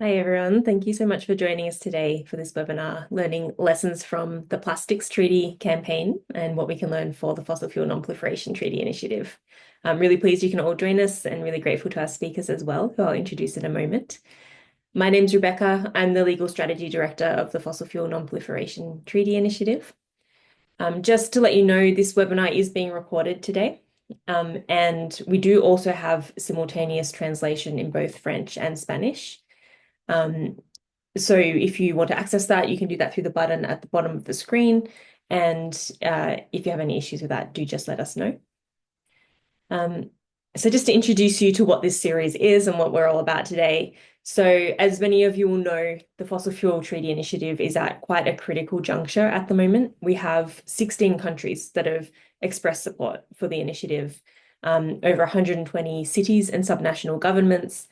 Hi everyone, thank you so much for joining us today for this webinar, learning lessons from the Plastics Treaty campaign and what we can learn for the Fossil Fuel Non-Proliferation Treaty Initiative. I'm really pleased you can all join us and really grateful to our speakers as well, who I'll introduce in a moment. My name's Rebecca. I'm the Legal Strategy Director of the Fossil Fuel Non-Proliferation Treaty Initiative. Just to let you know, this webinar is being recorded today. And we do also have simultaneous translation in both French and Spanish. So if you want to access that, you can do that through the button at the bottom of the screen. And if you have any issues with that, do just let us know. So just to introduce you to what this series is and what we're all about today. So as many of you will know, the Fossil Fuel Treaty Initiative is at quite a critical juncture at the moment. We have 16 countries that have expressed support for the initiative, over 120 cities and subnational governments,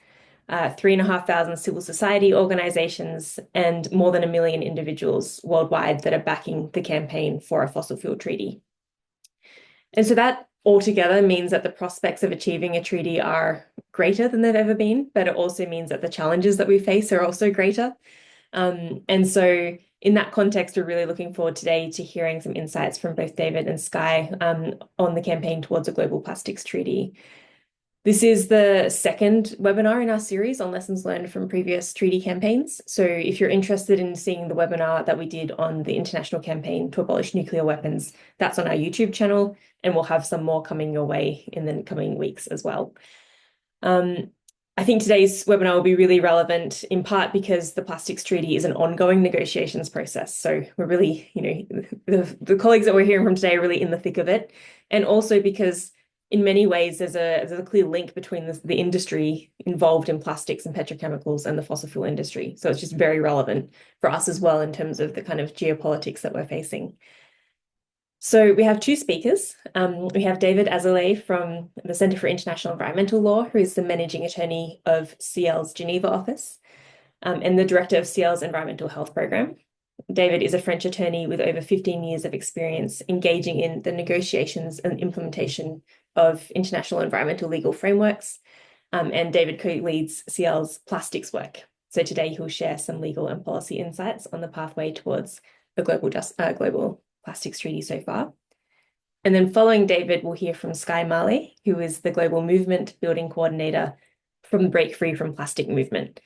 3,500 civil society organizations, and more than 1 million individuals worldwide that are backing the campaign for a fossil fuel treaty. And so that altogether means that the prospects of achieving a treaty are greater than they've ever been, but it also means that the challenges that we face are also greater. And so in that context, we're really looking forward today to hearing some insights from both David and Sky on the campaign towards a global plastics treaty. This is the second webinar in our series on lessons learned from previous treaty campaigns. So if you're interested in seeing the webinar that we did on the international campaign to abolish nuclear weapons, that's on our YouTube channel, and we'll have some more coming your way in the coming weeks as well. I think today's webinar will be really relevant in part because the plastics treaty is an ongoing negotiations process. So we're really, the colleagues that we're hearing from today are really in the thick of it. And also because in many ways, there's a clear link between the industry involved in plastics and petrochemicals and the fossil fuel industry. So it's just very relevant for us as well in terms of the kind of geopolitics that we're facing. So we have two speakers. We have David Azoulay from the Centre for International Environmental Law, who is the managing attorney of CIEL's Geneva office, and the director of CIEL's Environmental Health Program. David is a French attorney with over 15 years of experience engaging in the negotiations and implementation of international environmental legal frameworks. And David co-leads CIEL's plastics work. So today he'll share some legal and policy insights on the pathway towards a global plastics treaty so far. And then following David, we'll hear from Sky Marley, who is the Global Movement Building Coordinator from the Break Free from Plastic movement.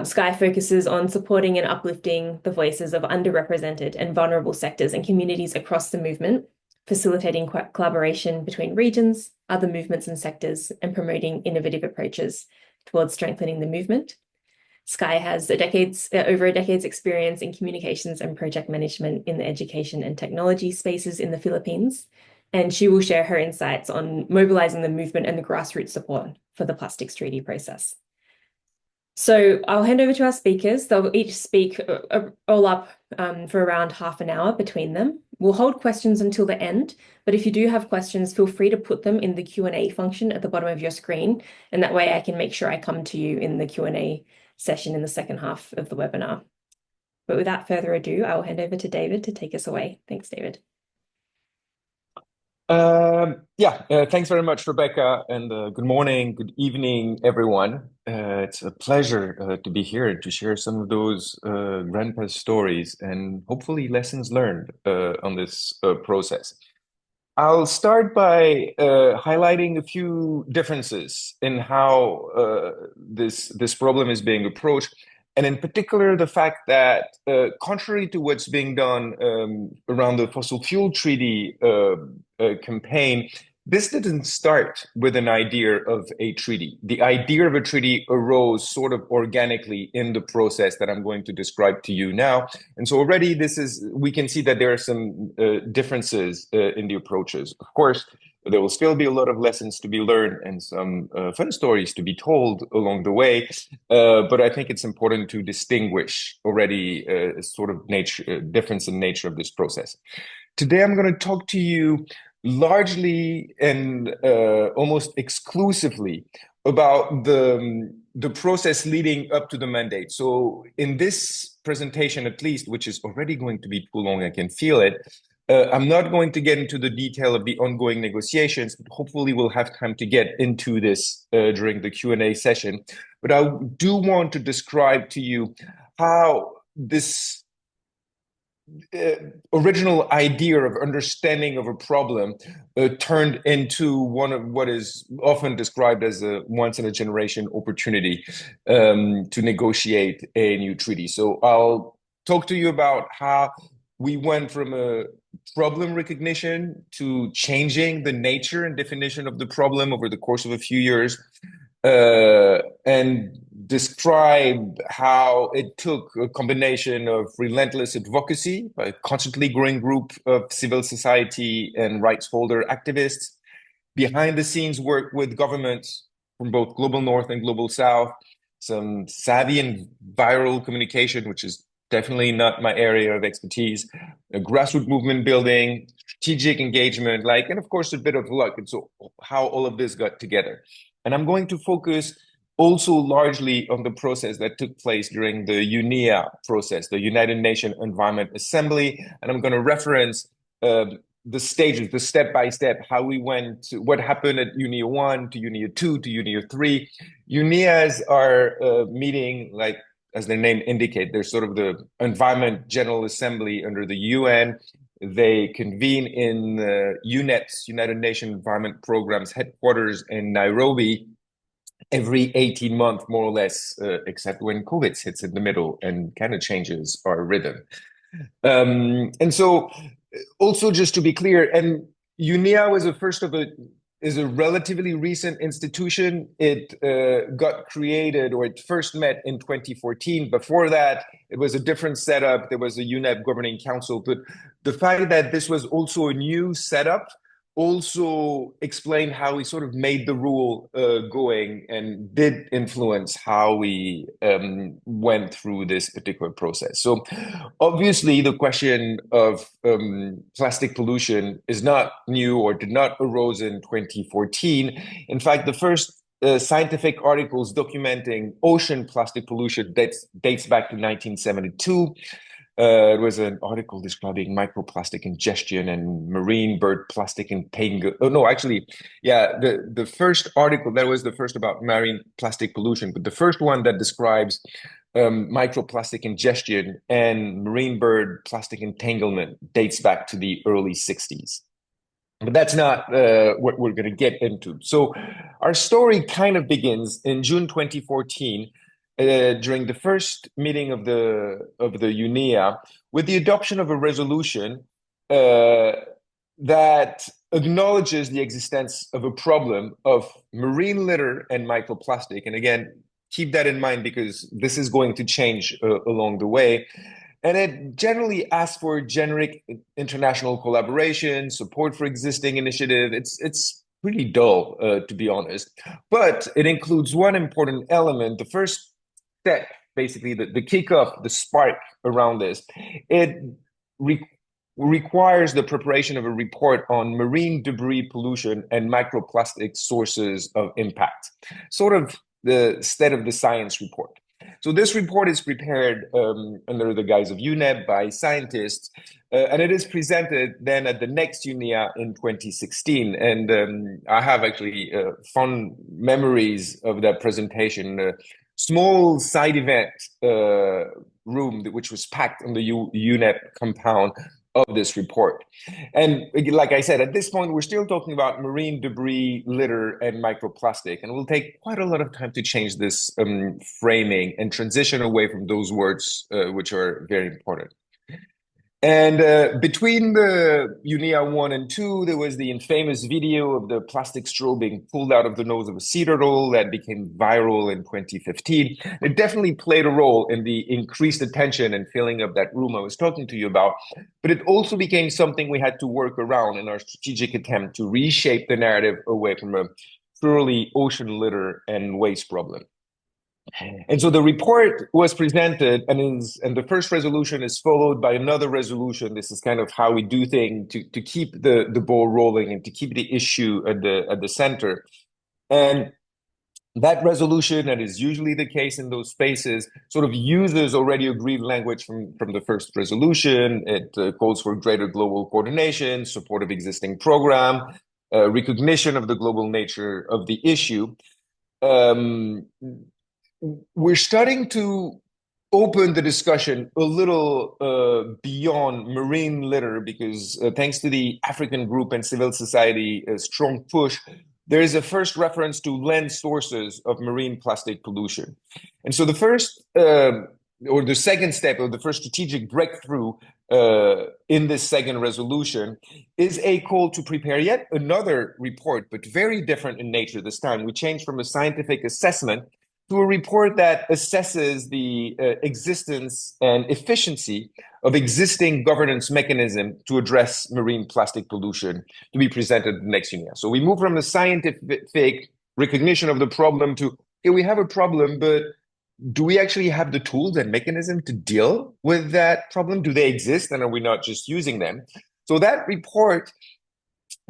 Sky focuses on supporting and uplifting the voices of underrepresented and vulnerable sectors and communities across the movement, facilitating collaboration between regions, other movements and sectors, and promoting innovative approaches towards strengthening the movement. Sky has over a decade's experience in communications and project management in the education and technology spaces in the Philippines, and she will share her insights on mobilizing the movement and the grassroots support for the plastics treaty process. So I'll hand over to our speakers. They'll each speak all up for around half an hour between them. We'll hold questions until the end, but if you do have questions, feel free to put them in the Q&A function at the bottom of your screen, and that way I can make sure I come to you in the Q&A session in the second half of the webinar. But without further ado, I will hand over to David to take us away. Thanks, David. Thanks very much, Rebecca, and good morning, good evening, everyone. It's a pleasure to be here and to share some of those grandpa's stories and hopefully lessons learned on this process. I'll start by highlighting a few differences in how this problem is being approached, and in particular, the fact that contrary to what's being done around the fossil fuel treaty campaign, this didn't start with an idea of a treaty. The idea of a treaty arose sort of organically in the process that I'm going to describe to you now. And so already we can see that there are some differences in the approaches. Of course, there will still be a lot of lessons to be learned and some fun stories to be told along the way. But I think it's important to distinguish already sort of difference in nature of this process. Today, I'm going to talk to you largely and almost exclusively about the process leading up to the mandate. So in this presentation, at least, which is already going to be too long, I can feel it, I'm not going to get into the detail of the ongoing negotiations, but hopefully we'll have time to get into this during the Q&A session. But I do want to describe to you how this uh, original idea of understanding of a problem turned into one of what is often described as a once in a generation opportunity to negotiate a new treaty. So I'll talk to you about how we went from a problem recognition to changing the nature and definition of the problem over the course of a few years, and describe how it took a combination of relentless advocacy by a constantly growing group of civil society and rights holder activists, behind the scenes work with governments from both global north and global south, some savvy and viral communication, which is definitely not my area of expertise, a grassroots movement building, strategic engagement, and of course a bit of luck. And so how all of this got together. And I'm going to focus also largely on the process that took place during the UNEA process, the United Nations Environment Assembly. And I'm going to reference the stages, the step by step, how we went, what happened at UNEA 1 to UNEA 2 to UNEA 3. UNEAs are meeting, as their name indicate, they're sort of the Environment General Assembly under the UN. They convene in UNEP's, United Nations Environment Program's headquarters in Nairobi every 18 months, more or less, except when COVID hits in the middle and kind of changes our rhythm. And so also just to be clear, and UNEA was the first of is a relatively recent institution. It got created, or it first met in 2014. Before that, it was a different setup. There was a UNEP governing council. But the fact that this was also a new setup also explained how we sort of made the rule going and did influence how we went through this particular process. So obviously the question of plastic pollution is not new or did not arose in 2014. In fact, the first scientific articles documenting ocean plastic pollution dates back to 1972. It was an article describing microplastic ingestion and marine bird plastic entanglement. Oh no, actually, yeah, the first article that was the first about marine plastic pollution, but the first one that describes microplastic ingestion and marine bird plastic entanglement dates back to the early 60s. But that's not what we're going to get into. So our story kind of begins in June 2014 during the first meeting of the UNEA with the adoption of a resolution that acknowledges the existence of a problem of marine litter and microplastic. And again, keep that in mind because this is going to change along the way. And it generally asks for generic international collaboration, support for existing initiative. It's pretty dull, to be honest. But it includes one important element. The first step, basically, the kickoff, the spark around this. It requires the preparation of a report on marine debris pollution and microplastic sources of impact, sort of the state of the science report. So this report is prepared under the guise of UNEP by scientists, and it is presented then at the next UNEA in 2016. And I have actually fond memories of that presentation. Small side event room which was packed on the UNEP compound of this report. And like I said, at this point, we're still talking about marine debris, litter, and microplastic. And it will take quite a lot of time to change this framing and transition away from those words, which are very important. And between the UNEA 1 and 2, there was the infamous video of the plastic straw being pulled out of the nose of a sea turtle that became viral in 2015. It definitely played a role in the increased attention and filling of that room I was talking to you about. But it also became something we had to work around in our strategic attempt to reshape the narrative away from a purely ocean litter and waste problem. And so the report was presented, and the first resolution is followed by another resolution. This is kind of how we do things to keep the ball rolling and to keep the issue at the center. And That resolution, and is usually the case in those spaces, sort of uses already agreed language from the first resolution. It calls for greater global coordination, support of existing program, recognition of the global nature of the issue. Um, we're starting to open the discussion a little beyond marine litter because thanks to the African group and civil society strong push, there is a first reference to land sources of marine plastic pollution. And so the first or the second step or the first strategic breakthrough in this second resolution is a call to prepare yet another report, but very different in nature this time. We change from a scientific assessment to a report that assesses the existence and efficiency of existing governance mechanism to address marine plastic pollution to be presented next year. So we move from the scientific recognition of the problem to, okay, we have a problem, but do we actually have the tools and mechanism to deal with that problem? Do they exist, and are we not just using them? So that report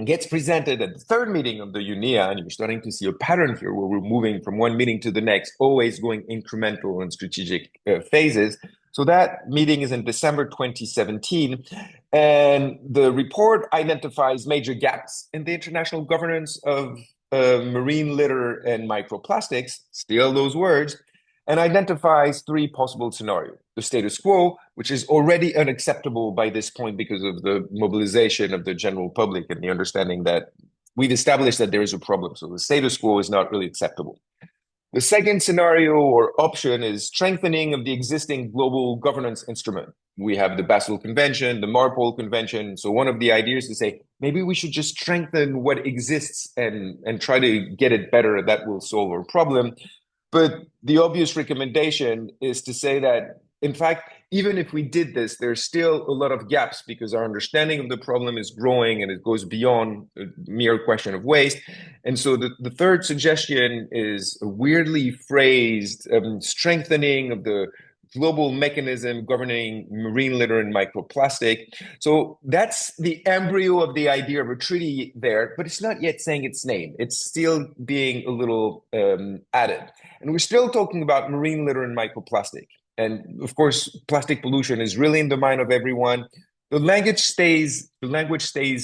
gets presented at the third meeting of the UNIA, and you're starting to see a pattern here where we're moving from one meeting to the next, always going incremental and strategic phases. So that meeting is in December 2017, and the report identifies major gaps in the international governance of marine litter and microplastics, still those words, and identifies three possible scenarios. The status quo, which is already unacceptable by this point because of the mobilization of the general public and the understanding that we've established that there is a problem. So the status quo is not really acceptable. The second scenario or option is strengthening of the existing global governance instrument. We have the Basel Convention, the Marpol Convention. So one of the ideas is to say, maybe we should just strengthen what exists and try to get it better. That will solve our problem. But the obvious recommendation is to say that, in fact, even if we did this, there's still a lot of gaps because our understanding of the problem is growing and it goes beyond a mere question of waste. And so the third suggestion is a weirdly phrased strengthening of the global mechanism governing marine litter and microplastic. So that's the embryo of the idea of a treaty there, but it's not yet saying its name. It's still being a little added. And we're still talking about marine litter and microplastic. And of course, plastic pollution is really in the mind of everyone. The language stays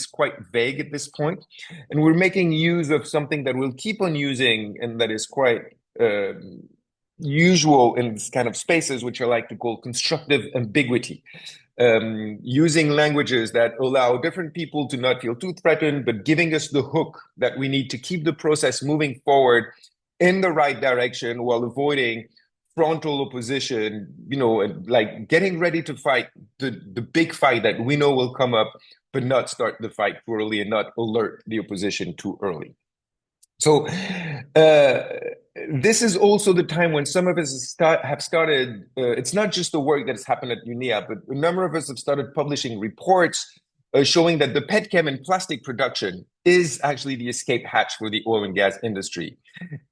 quite vague at this point, and we're making use of something that we'll keep on using and that is quite usual in this kind of spaces, which I like to call constructive ambiguity. Using languages that allow different people to not feel too threatened, but giving us the hook that we need to keep the process moving forward in the right direction while avoiding frontal opposition, like getting ready to fight the big fight that we know will come up, but not start the fight too early and not alert the opposition too early. So this is also the time when some of us have started, it's not just the work that has happened at UNIA, but a number of us have started publishing reports showing that the petchem and plastic production is actually the escape hatch for the oil and gas industry.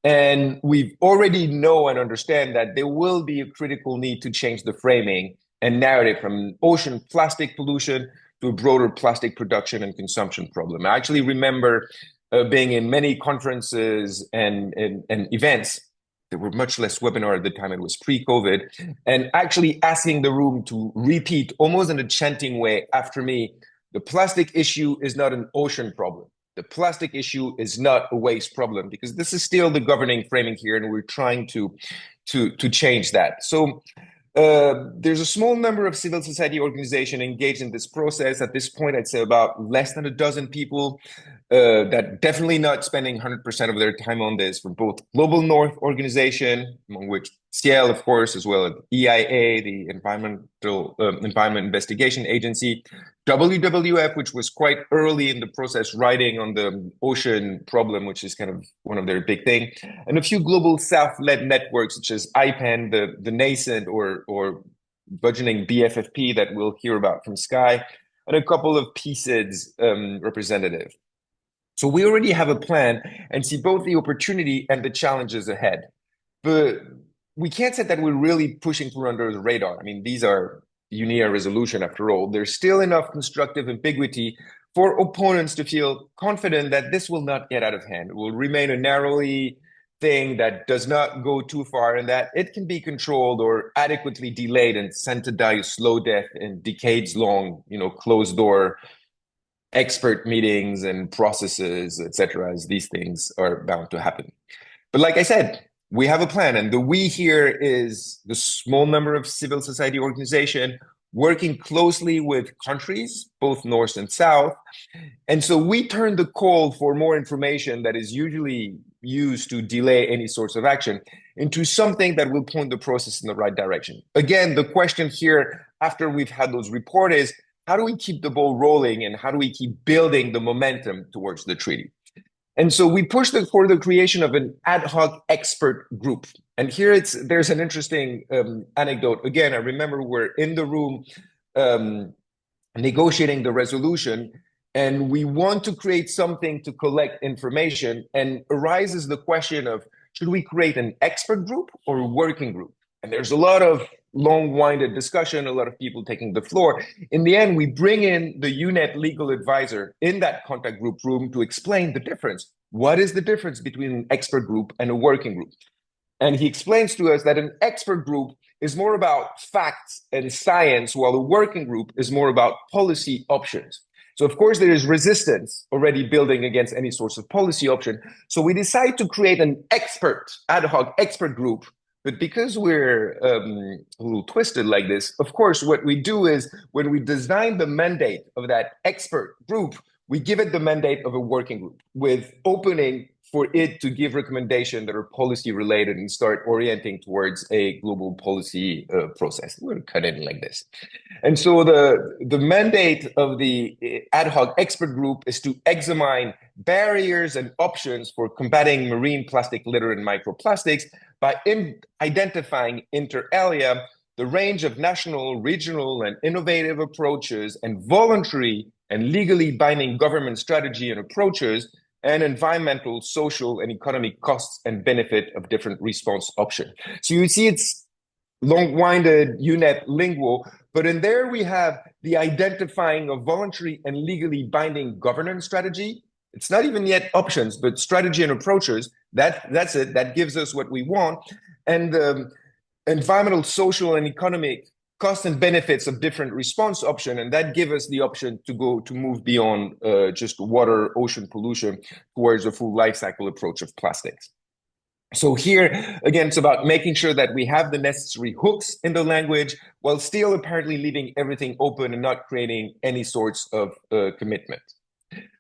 And we already know and understand that there will be a critical need to change the framing and narrative from ocean plastic pollution to a broader plastic production and consumption problem. I actually remember being in many conferences and events. There were much less webinar at the time. It was pre-COVID, and actually asking the room to repeat almost in a chanting way after me, the plastic issue is not an ocean problem. The plastic issue is not a waste problem, because this is still the governing framing here, and we're trying to change that. So there's a small number of civil society organizations engaged in this process. At this point, I'd say about less than a dozen people that definitely not spending 100% of their time on this, from both Global North organization, among which Ciel, of course, as well as EIA, the Environment Investigation Agency, WWF, which was quite early in the process writing on the ocean problem, which is kind of one of their big thing, and a few global South-led networks such as IPEN, the nascent or burgeoning BFFP that we'll hear about from Sky, and a couple of PSIDS representatives. So we already have a plan and see both the opportunity and the challenges ahead. But we can't say that we're really pushing through under the radar. I mean, these are UNIA resolution after all. There's still enough constructive ambiguity for opponents to feel confident that this will not get out of hand. It will remain a narrowly thing that does not go too far and that it can be controlled or adequately delayed and sent to die a slow death in decades long, closed door expert meetings and processes, etc., as these things are bound to happen. But like I said, we have a plan, and the we here is the small number of civil society organization working closely with countries, both North and South. And so we turn the call for more information that is usually used to delay any sorts of action into something that will point the process in the right direction. Again, the question here, after we've had those reports, is how do we keep the ball rolling and how do we keep building the momentum towards the treaty? And so we pushed for the creation of an ad hoc expert group. And here there's an interesting anecdote. Again, I remember we're in the room negotiating the resolution, and we want to create something to collect information, and arises the question of, should we create an expert group or a working group? And there's a lot of long-winded discussion, a lot of people taking the floor. In the end, we bring in the UNEP legal advisor in that contact group room to explain the difference. What is the difference between an expert group and a working group? And he explains to us that an expert group is more about facts and science, while a working group is more about policy options. So, of course, there is resistance already building against any source of policy option. So we decide to create an ad hoc expert group. But because we're a little twisted like this, of course, what we do is when we design the mandate of that expert group, we give it the mandate of a working group with opening for it to give recommendations that are policy related and start orienting towards a global policy process. We're cut in like this. And so the mandate of the ad hoc expert group is to examine barriers and options for combating marine plastic litter and microplastics by identifying inter alia the range of national, regional, and innovative approaches and voluntary and legally binding government strategy and approaches and environmental, social, and economic costs and benefit of different response options. So you see it's long-winded UNEP lingual, but in there we have the identifying of voluntary and legally binding governance strategy. It's not even yet options, but strategy and approaches. That's it. That gives us what we want. And the environmental, social, and economic costs and benefits of different response option, and that give us the option to move beyond just water, ocean pollution towards a full life cycle approach of plastics. So here, again, it's about making sure that we have the necessary hooks in the language while still apparently leaving everything open and not creating any sorts of commitment.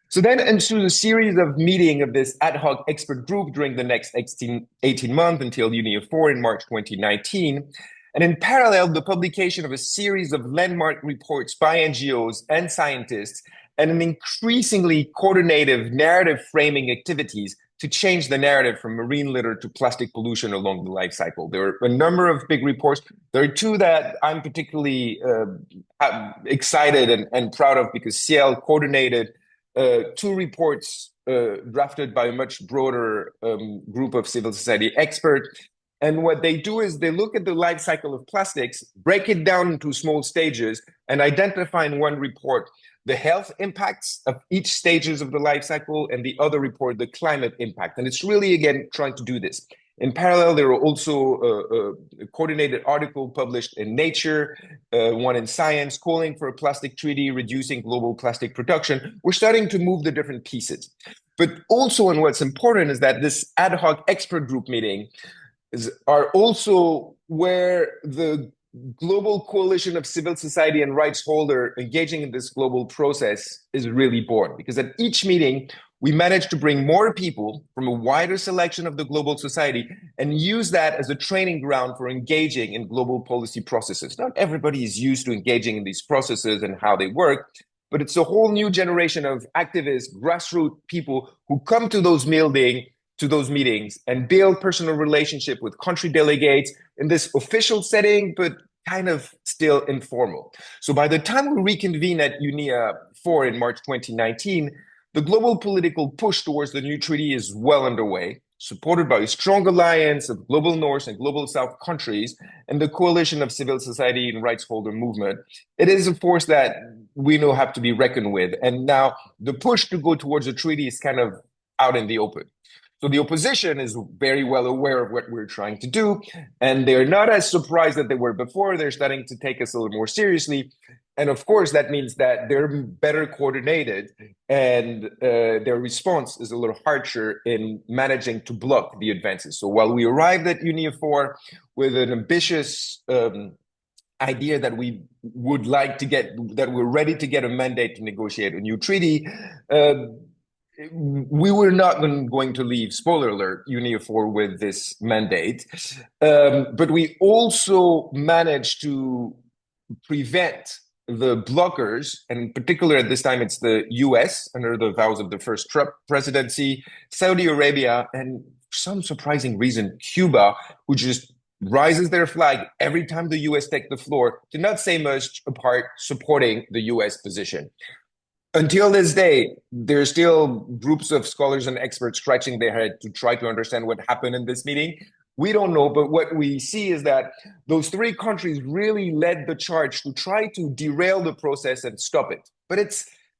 So then ensues a series of meetings of this ad hoc expert group during the next 18 months until UNIA 4 in March 2019. And in parallel, the publication of a series of landmark reports by NGOs and scientists and an increasingly coordinated narrative framing activities to change the narrative from marine litter to plastic pollution along the life cycle. There are a number of big reports. There are two that I'm particularly excited and proud of because Ciel coordinated two reports drafted by a much broader group of civil society experts. And what they do is they look at the life cycle of plastics, break it down into small stages, and identify in one report the health impacts of each stages of the life cycle, and the other report the climate impact. And it's really, again, trying to do this. In parallel, there are also a coordinated article published in Nature, one in Science, calling for a plastic treaty, reducing global plastic production. We're starting to move the different pieces. But also, and what's important is that this ad hoc expert group meeting are also where the global coalition of civil society and rights holder engaging in this global process is really born. Because at each meeting, we managed to bring more people from a wider selection of the global society and use that as a training ground for engaging in global policy processes. Not everybody is used to engaging in these processes and how they work, but it's a whole new generation of activists, grassroots people who come to those meetings and build personal relationship with country delegates in this official setting, but kind of still informal. So by the time we reconvene at UNIA 4 in March 2019, the global political push towards the new treaty is well underway, supported by a strong alliance of global North and global South countries and the coalition of civil society and rights holder movement. It is a force that we know have to be reckoned with. And now the push to go towards a treaty is kind of out in the open. So the opposition is very well aware of what we're trying to do, and they're not as surprised that they were before. They're starting to take us a little more seriously. And of course, that means that they're better coordinated and their response is a little harsher in managing to block the advances. So while we arrived at Unia 4 with an ambitious idea that we would like to get, that we're ready to get a mandate to negotiate a new treaty, we were not going to leave, spoiler alert, Unia 4 with this mandate. But we also managed to prevent the blockers, and in particular at this time it's the US under the vows of the first Trump presidency, Saudi Arabia, and for some surprising reason, Cuba, who just rises their flag every time the US take the floor, to not say much apart supporting the US position. Until this day, there's still groups of scholars and experts scratching their head to try to understand what happened in this meeting. We don't know, but what we see is that those three countries really led the charge to try to derail the process and stop it. But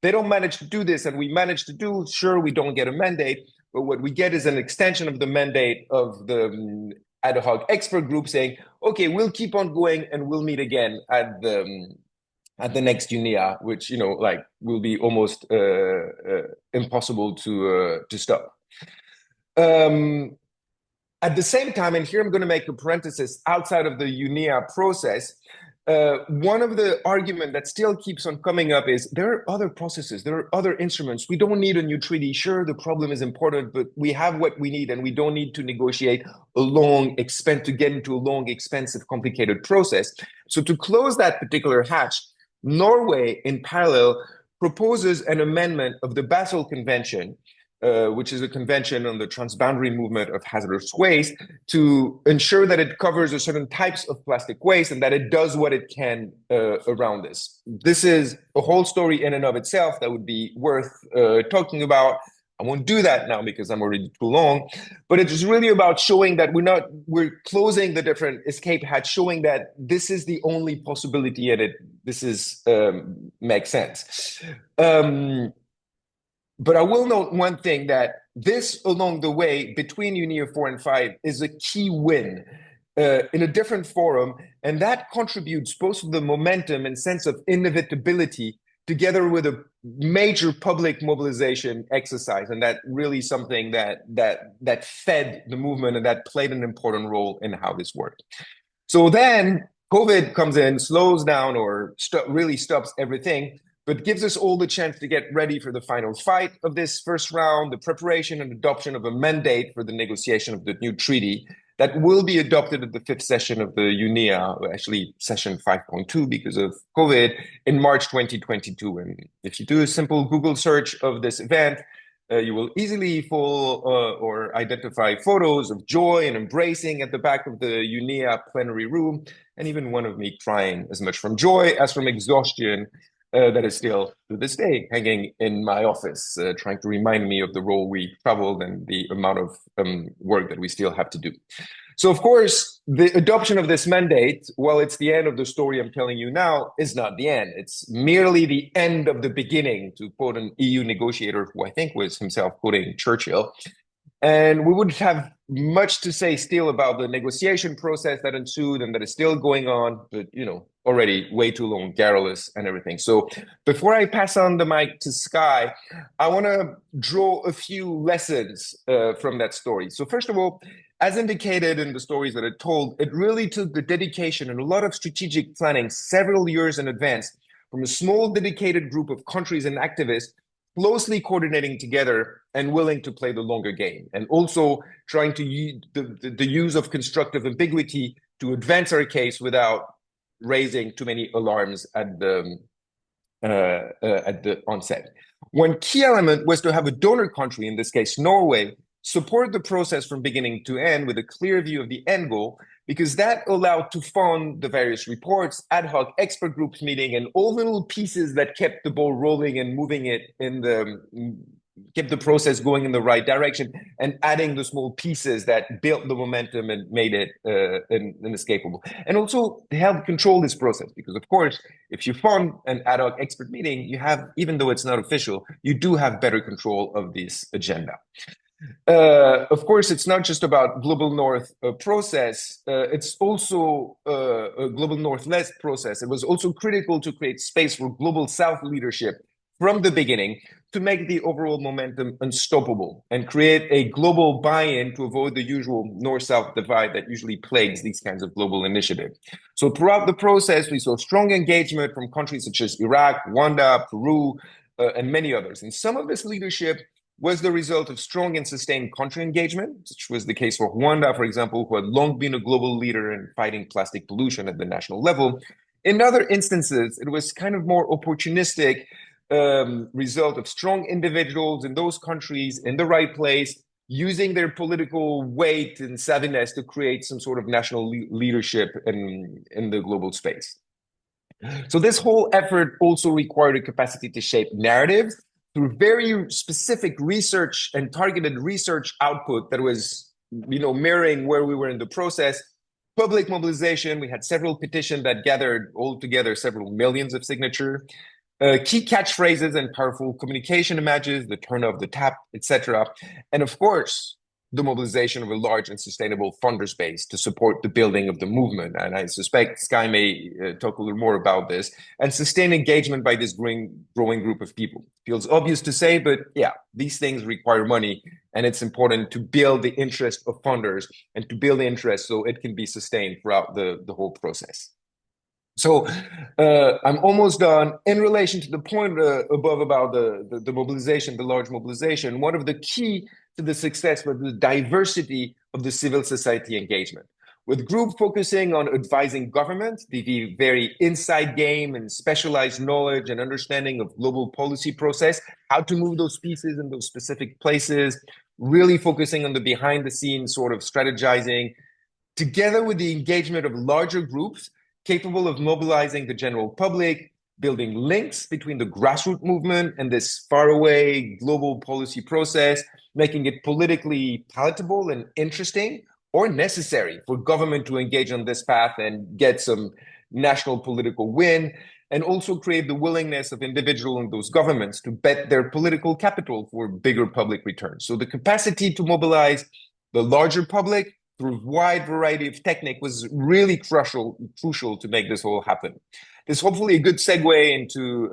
they don't manage to do this, and we manage to do, sure, we don't get a mandate, but what we get is an extension of the mandate of the ad hoc expert group saying, okay, we'll keep on going and we'll meet again at the next UNIA, which like will be almost impossible to stop. At the same time, and here I'm going to make a parenthesis outside of the UNIA process, one of the arguments that still keeps on coming up is there are other processes, there are other instruments. We don't need a new treaty. Sure, the problem is important, but we have what we need, and we don't need to negotiate to get into a long, expensive, complicated process. So to close that particular hatch, Norway, in parallel, proposes an amendment of the Basel Convention, which is a convention on the transboundary movement of hazardous waste, to ensure that it covers a certain types of plastic waste and that it does what it can around this. This is a whole story in and of itself that would be worth talking about. I won't do that now because I'm already too long, but it's really about showing that we're closing the different escape hatch, showing that this is the only possibility and makes sense. But I will note one thing, that this along the way between UNIA 4 and 5 is a key win in a different forum, and that contributes both to the momentum and sense of inevitability together with a major public mobilization exercise, and that really something that fed the movement and that played an important role in how this worked. So then COVID comes in, slows down or really stops everything, but gives us all the chance to get ready for the final fight of this first round, the preparation and adoption of a mandate for the negotiation of the new treaty that will be adopted at the fifth session of the UNIA, actually session 5.2 because of COVID, in March 2022. And if you do a simple Google search of this event, you will easily fall or identify photos of joy and embracing at the back of the UNIA plenary room, and even one of me crying as much from joy as from exhaustion that is still to this day hanging in my office, trying to remind me of the role we traveled and the amount of work that we still have to do. So, of course, the adoption of this mandate, while it's the end of the story I'm telling you now, is not the end. It's merely the end of the beginning, to quote an EU negotiator who I think was himself quoting Churchill. And we would have much to say still about the negotiation process that ensued and that is still going on, but already way too long, garrulous and everything. So before I pass on the mic to Sky, I want to draw a few lessons from that story. So first of all, as indicated in the stories that I told, it really took the dedication and a lot of strategic planning several years in advance from a small dedicated group of countries and activists closely coordinating together and willing to play the longer game, and also trying to use the use of constructive ambiguity to advance our case without raising too many alarms at the onset. One key element was to have a donor country, in this case Norway, support the process from beginning to end with a clear view of the end goal, because that allowed to fund the various reports, ad hoc expert groups meeting, and all the little pieces that kept the ball rolling and moving it kept the process going in the right direction, and adding the small pieces that built the momentum and made it inescapable. And also help control this process, because of course, if you fund an ad hoc expert meeting, you have, even though it's not official, you do have better control of this agenda. Of course, it's not just about global north process. It's also a global north-led process. It was also critical to create space for global south leadership from the beginning to make the overall momentum unstoppable and create a global buy-in to avoid the usual north-south divide that usually plagues these kinds of global initiatives. So throughout the process, we saw strong engagement from countries such as Iraq, Rwanda, Peru, and many others. And some of this leadership was the result of strong and sustained country engagement, which was the case for Rwanda, for example, who had long been a global leader in fighting plastic pollution at the national level. In other instances, it was kind of more opportunistic result of strong individuals in those countries in the right place, using their political weight and savviness to create some sort of national leadership in the global space. So this whole effort also required a capacity to shape narratives through very specific research and targeted research output that was, mirroring where we were in the process. Public mobilization, we had several petitions that gathered altogether several millions of signatures. Key catchphrases and powerful communication images, the turn of the tap, etc. And of course, the mobilization of a large and sustainable funders base to support the building of the movement. And I suspect Sky may talk a little more about this. And sustained engagement by this growing group of people. Feels obvious to say, but yeah, these things require money. And it's important to build the interest of funders and to build the interest so it can be sustained throughout the whole process. So I'm almost done. In relation to the point above about the mobilization, the large mobilization, one of the key to the success was the diversity of the civil society engagement. With group focusing on advising government, the very inside game and specialized knowledge and understanding of global policy process, how to move those pieces in those specific places, really focusing on the behind the scenes sort of strategizing, together with the engagement of larger groups capable of mobilizing the general public, building links between the grassroots movement and this faraway global policy process, making it politically palatable and interesting or necessary for government to engage on this path and get some national political win, and also create the willingness of individuals and those governments to bet their political capital for bigger public returns. So the capacity to mobilize the larger public through a wide variety of technique was really crucial to make this all happen. This is hopefully a good segue into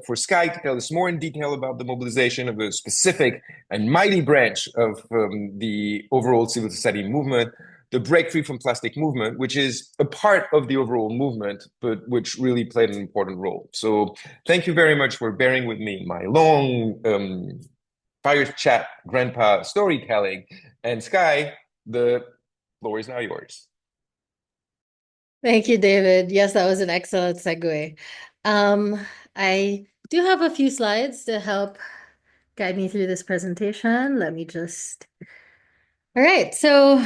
for Sky to tell us more in detail about the mobilization of a specific and mighty branch of the overall civil society movement, the Break Free from Plastic movement, which is a part of the overall movement, but which really played an important role. So thank you very much for bearing with me in my long fire chat grandpa storytelling. And Sky, the floor is now yours. Thank you, David. Yes, that was an excellent segue. I do have a few slides to help guide me through this presentation. Let me just... All right, so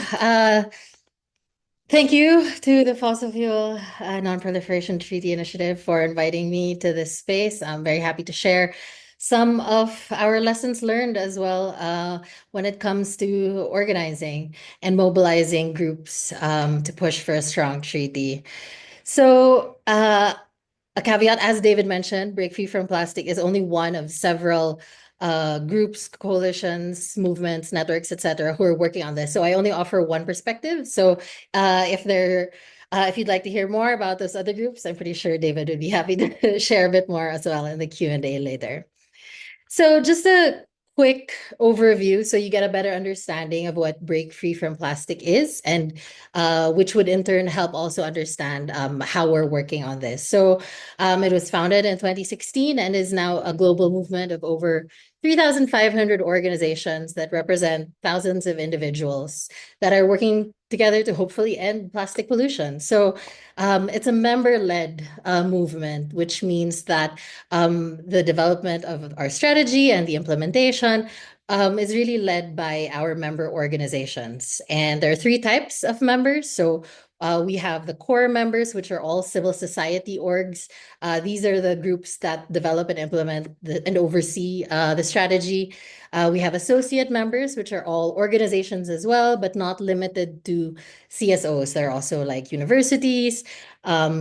thank you to the Fossil Fuel Non-Proliferation Treaty Initiative for inviting me to this space. I'm very happy to share some of our lessons learned as well when it comes to organizing and mobilizing groups to push for a strong treaty. So a caveat, as David mentioned, Break Free from Plastic is only one of several groups, coalitions, movements, networks, etc., who are working on this. So I only offer one perspective. So if you'd like to hear more about those other groups, I'm pretty sure David would be happy to share a bit more as well in the Q&A later. So just a quick overview so you get a better understanding of what Break Free from Plastic is, and which would in turn help also understand how we're working on this. So it was founded in 2016 and is now a global movement of over 3,500 organizations that represent thousands of individuals that are working together to hopefully end plastic pollution. So it's a member-led movement, which means that the development of our strategy and the implementation is really led by our member organizations. And there are three types of members. So we have the core members, which are all civil society orgs. These are the groups that develop and implement and oversee the strategy. We have associate members, which are all organizations as well, but not limited to CSOs. They're also like universities,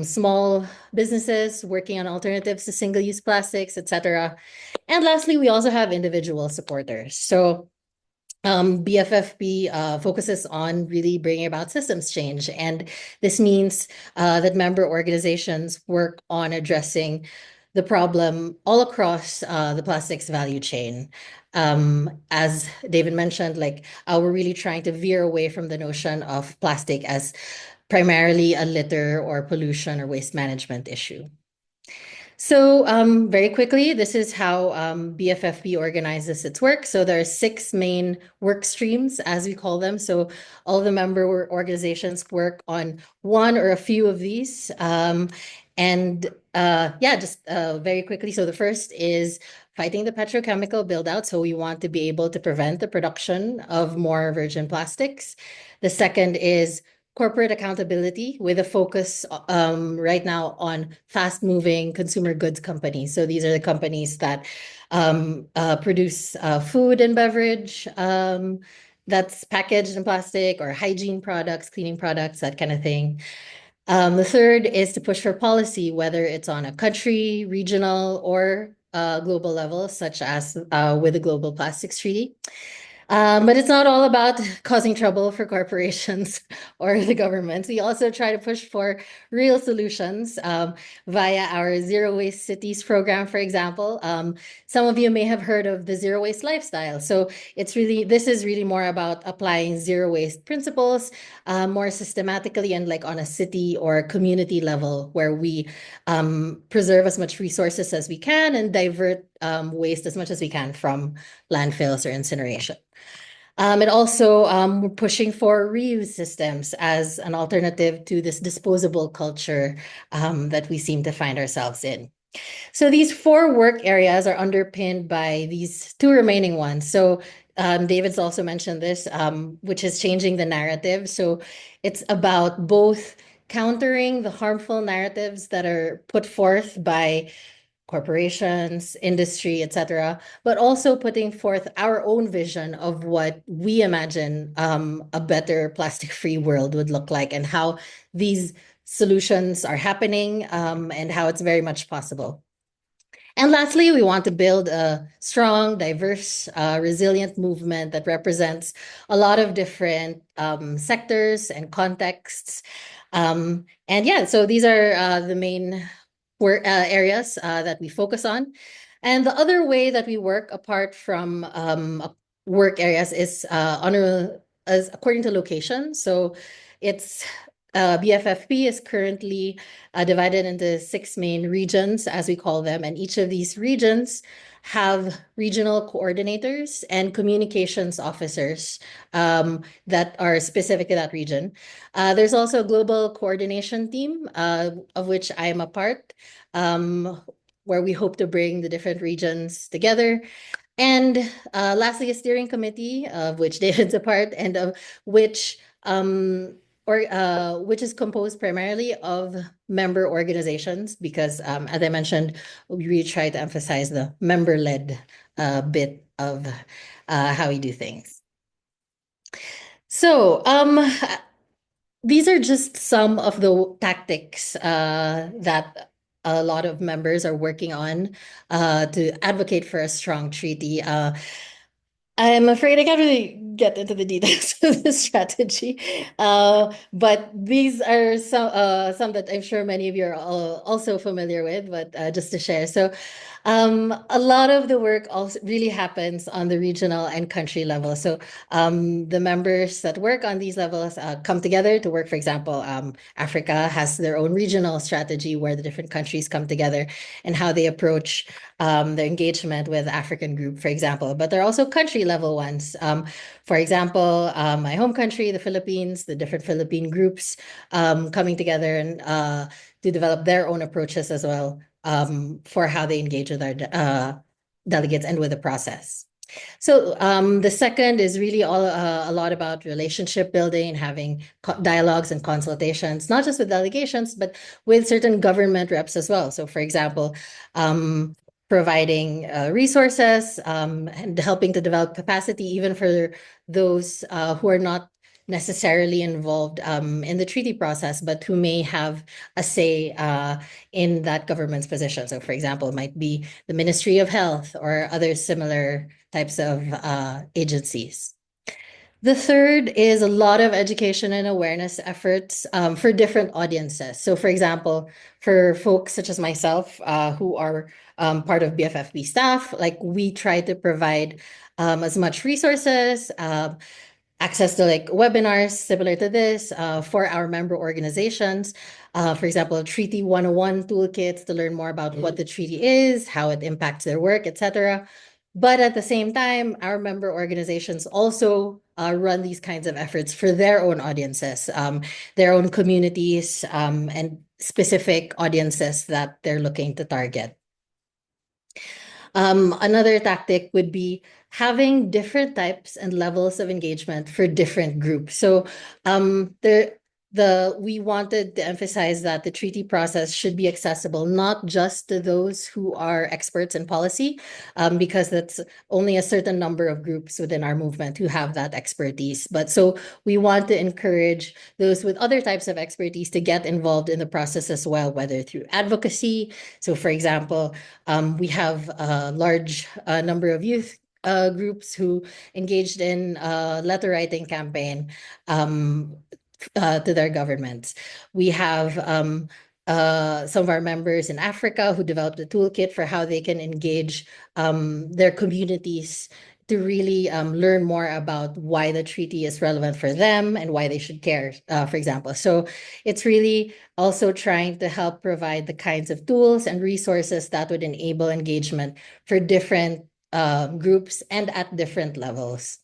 small businesses working on alternatives to single-use plastics, etc. And lastly, we also have individual supporters. So BFFP focuses on really bringing about systems change. And this means that member organizations work on addressing the problem all across the plastics value chain. As David mentioned, like we're really trying to veer away from the notion of plastic as primarily a litter or pollution or waste management issue. So very quickly, this is how BFFP organizes its work. So there are 6 main work streams, as we call them. So all the member organizations work on one or a few of these. And yeah, just very quickly. So the first is fighting the petrochemical build out. So we want to be able to prevent the production of more virgin plastics. The second is corporate accountability with a focus right now on fast-moving consumer goods companies. So these are the companies that produce food and beverage that's packaged in plastic, or hygiene products, cleaning products, that kind of thing. The third is to push for policy, whether it's on a country, regional, or global level, such as with the Global Plastics Treaty. But it's not all about causing trouble for corporations or the government. We also try to push for real solutions via our Zero Waste Cities program, for example. Some of you may have heard of the Zero Waste lifestyle. So this is really more about applying zero waste principles more systematically and like on a city or community level, where we preserve as much resources as we can and divert waste as much as we can from landfills or incineration. And also, we're pushing for reuse systems as an alternative to this disposable culture that we seem to find ourselves in. So these 4 work areas are underpinned by these 2 remaining ones. So David's also mentioned this, which is changing the narrative. So it's about both countering the harmful narratives that are put forth by corporations, industry, etc., but also putting forth our own vision of what we imagine a better plastic-free world would look like, and how these solutions are happening, and how it's very much possible. And lastly, we want to build a strong, diverse, resilient movement that represents a lot of different sectors and contexts. And yeah, so these are the main areas that we focus on. And the other way that we work apart from work areas is as according to location. So it's BFFP is currently divided into 6 main regions, as we call them, and each of these regions have regional coordinators and communications officers that are specific to that region. There's also a global coordination team, of which I am a part, where we hope to bring the different regions together. And lastly, a steering committee, of which David's a part, and of which which is composed primarily of member organizations, because as I mentioned, we really try to emphasize the member-led bit of how we do things. So these are just some of the tactics that a lot of members are working on to advocate for a strong treaty. I'm afraid I can't really get into the details of the strategy, but these are some that I'm sure many of you are also familiar with, but just to share. So a lot of the work also really happens on the regional and country level. So the members that work on these levels come together to work. For example, Africa has their own regional strategy where the different countries come together and how they approach their engagement with African group, for example. But there are also country level ones. For example, my home country, the Philippines, the different Philippine groups coming together and to develop their own approaches as well for how they engage with our delegates and with the process. So the second is really a lot about relationship building and having dialogues and consultations, not just with delegations, but with certain government reps as well. So for example, providing resources and helping to develop capacity even for those who are not necessarily involved in the treaty process, but who may have a say in that government's position. So for example, it might be the Ministry of Health or other similar types of agencies. The third is a lot of education and awareness efforts for different audiences. So, for example, for folks such as myself who are part of BFFB staff, like we try to provide as much resources, access to like webinars similar to this for our member organizations. For example, Treaty 101 toolkits to learn more about what the treaty is, how it impacts their work, etc. But at the same time, our member organizations also run these kinds of efforts for their own audiences, their own communities, and specific audiences that they're looking to target. Another tactic would be having different types and levels of engagement for different groups. So we wanted to emphasize that the treaty process should be accessible not just to those who are experts in policy, because that's only a certain number of groups within our movement who have that expertise. But so we want to encourage those with other types of expertise to get involved in the process as well, whether through advocacy. So for example, we have a large number of youth groups who engaged in letter writing campaign to their governments. We have some of our members in Africa who developed a toolkit for how they can engage their communities to really learn more about why the treaty is relevant for them and why they should care, for example. So it's really also trying to help provide the kinds of tools and resources that would enable engagement for different groups and at different levels.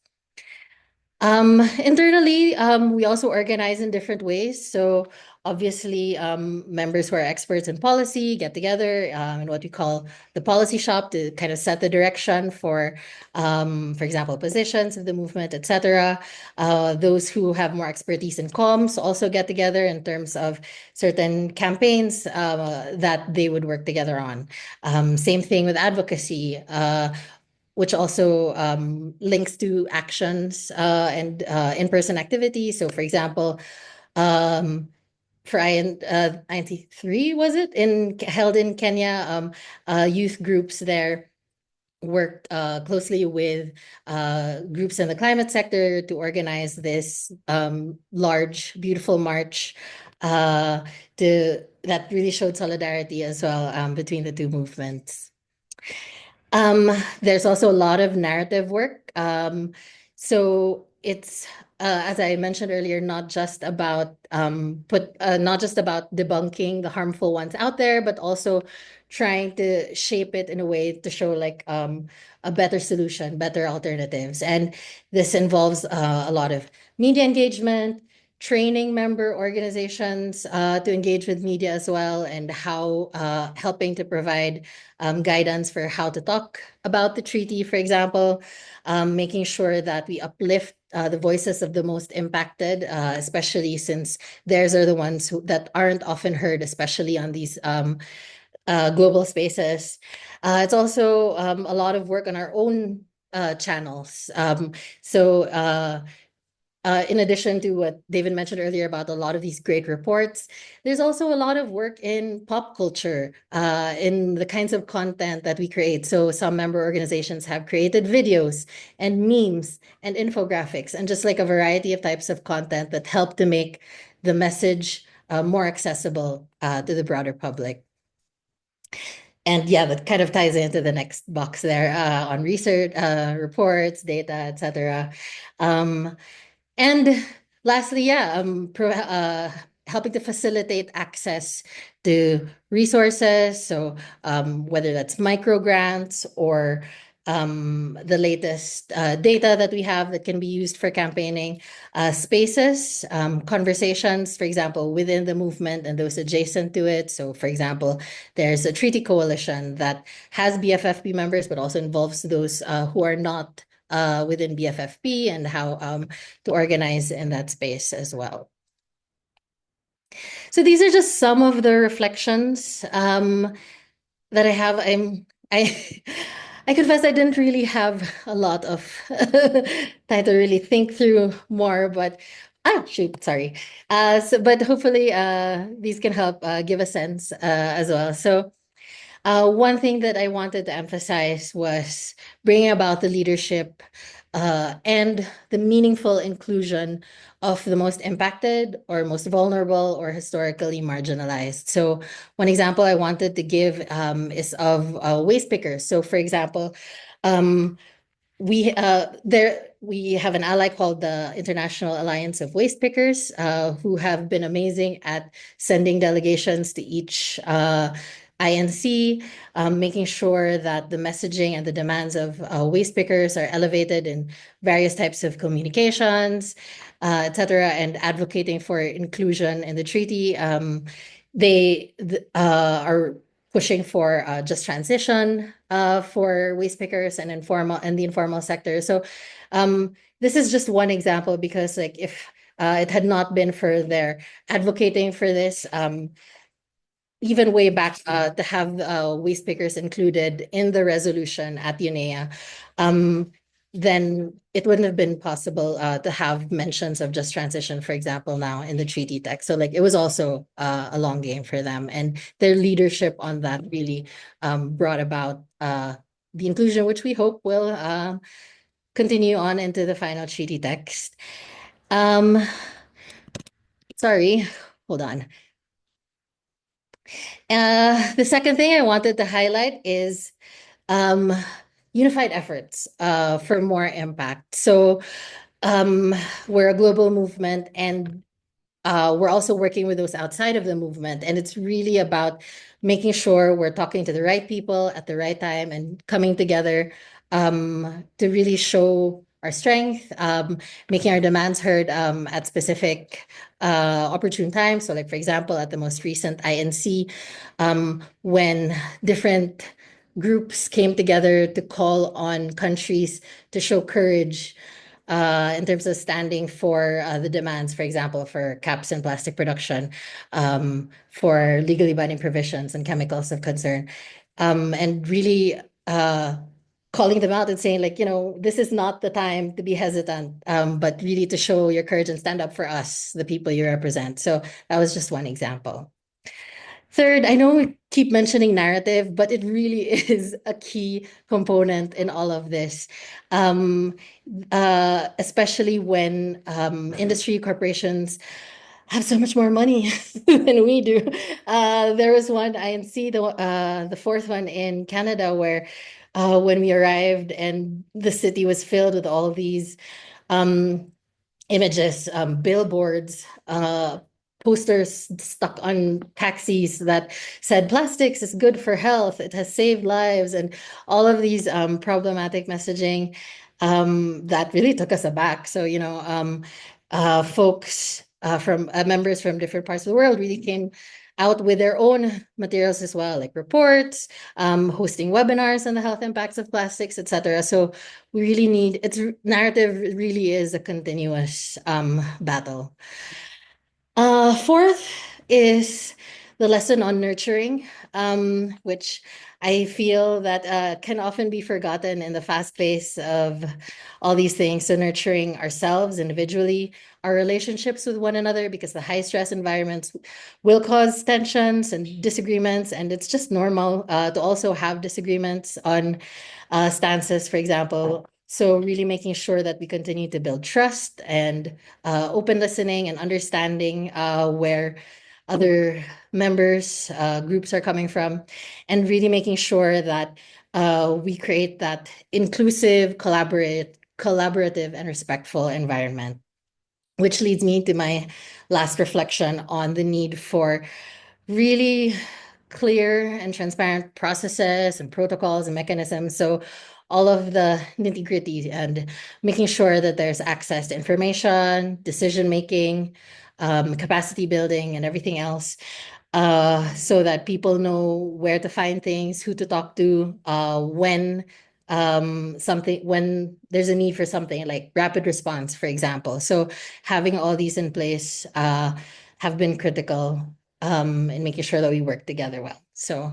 Internally, we also organize in different ways. So obviously, members who are experts in policy get together in what we call the policy shop to kind of set the direction for example, positions of the movement, etc. Those who have more expertise in comms also get together in terms of certain campaigns that they would work together on. Same thing with advocacy. Which also links to actions and in-person activities. So for example, for INT3, was it, held in Kenya, youth groups there worked closely with groups in the climate sector to organize this large, beautiful march that really showed solidarity as well between the two movements. There's also a lot of narrative work. So it's, as I mentioned earlier, not just about debunking the harmful ones out there, but also trying to shape it in a way to show like a better solution, better alternatives. And this involves a lot of media engagement, training member organizations to engage with media as well, and how helping to provide guidance for how to talk about the treaty, for example, making sure that we uplift the voices of the most impacted, especially since theirs are the ones that aren't often heard, especially on these global spaces. It's also a lot of work on our own channels. In addition to what David mentioned earlier about a lot of these great reports, there's also a lot of work in pop culture, in the kinds of content that we create. So some member organizations have created videos and memes and infographics and just like a variety of types of content that help to make the message more accessible to the broader public. And yeah, that kind of ties into the next box there on research, reports, data, etc. And lastly, yeah, helping to facilitate access to resources. So whether that's micro grants or the latest data that we have that can be used for campaigning, spaces, conversations, for example, within the movement and those adjacent to it. So for example, there's a treaty coalition that has BFFB members, but also involves those who are not within BFFB, and how to organize in that space as well. So these are just some of the reflections that I have. I confess I didn't really have a lot of time to really think through more, but sorry. But hopefully these can help give a sense as well. So One thing that I wanted to emphasize was bringing about the leadership and the meaningful inclusion of the most impacted or most vulnerable or historically marginalized. So one example I wanted to give is of waste pickers. So for example, um, we have an ally called the International Alliance of Waste Pickers, who have been amazing at sending delegations to each INC, making sure that the messaging and the demands of waste pickers are elevated in various types of communications, et cetera, and advocating for inclusion in the treaty. They are pushing for just transition for waste pickers and the informal sector. So this is just one example because like if it had not been for their advocating for this, even way back to have waste pickers included in the resolution at UNEA, then it wouldn't have been possible to have mentions of just transition, for example, now in the treaty text. So like it was also a long game for them, and their leadership on that really brought about the inclusion, which we hope will continue on into the final treaty text. Sorry, hold on. The second thing I wanted to highlight is um, unified efforts for more impact. So we're a global movement, and we're also working with those outside of the movement. And it's really about making sure we're talking to the right people at the right time and coming together to really show our strength, making our demands heard at specific opportune times. So like, for example, at the most recent INC, when different groups came together to call on countries to show courage in terms of standing for the demands, for example, for caps in plastic production, for legally binding provisions and chemicals of concern, and really calling them out and saying, like, this is not the time to be hesitant, but really to show your courage and stand up for us, the people you represent. So that was just one example. Third, I know we keep mentioning narrative, but it really is a key component in all of this, especially when industry corporations have so much more money than we do. There was one INC, the fourth one in Canada, where when we arrived and the city was filled with all of these images, billboards, posters stuck on taxis that said plastics is good for health, it has saved lives, and all of these problematic messaging that really took us aback. So, folks from members from different parts of the world really came out with their own materials as well, like reports, hosting webinars on the health impacts of plastics, etc. So we really need, narrative really is a continuous battle. Fourth is the lesson on nurturing, which I feel that can often be forgotten in the fast pace of all these things. So nurturing ourselves individually, our relationships with one another, because the high stress environments will cause tensions and disagreements, and it's just normal to also have disagreements on stances, for example. So really making sure that we continue to build trust and open listening and understanding where other members, groups are coming from, and really making sure that we create that inclusive, collaborative, and respectful environment. Which leads me to my last reflection on the need for really clear and transparent processes and protocols and mechanisms. So all of the nitty-gritty and making sure that there's access to information, decision making, capacity building, and everything else, so that people know where to find things, who to talk to, when when there's a need for something like rapid response, for example. So having all these in place have been critical in making sure that we work together well. So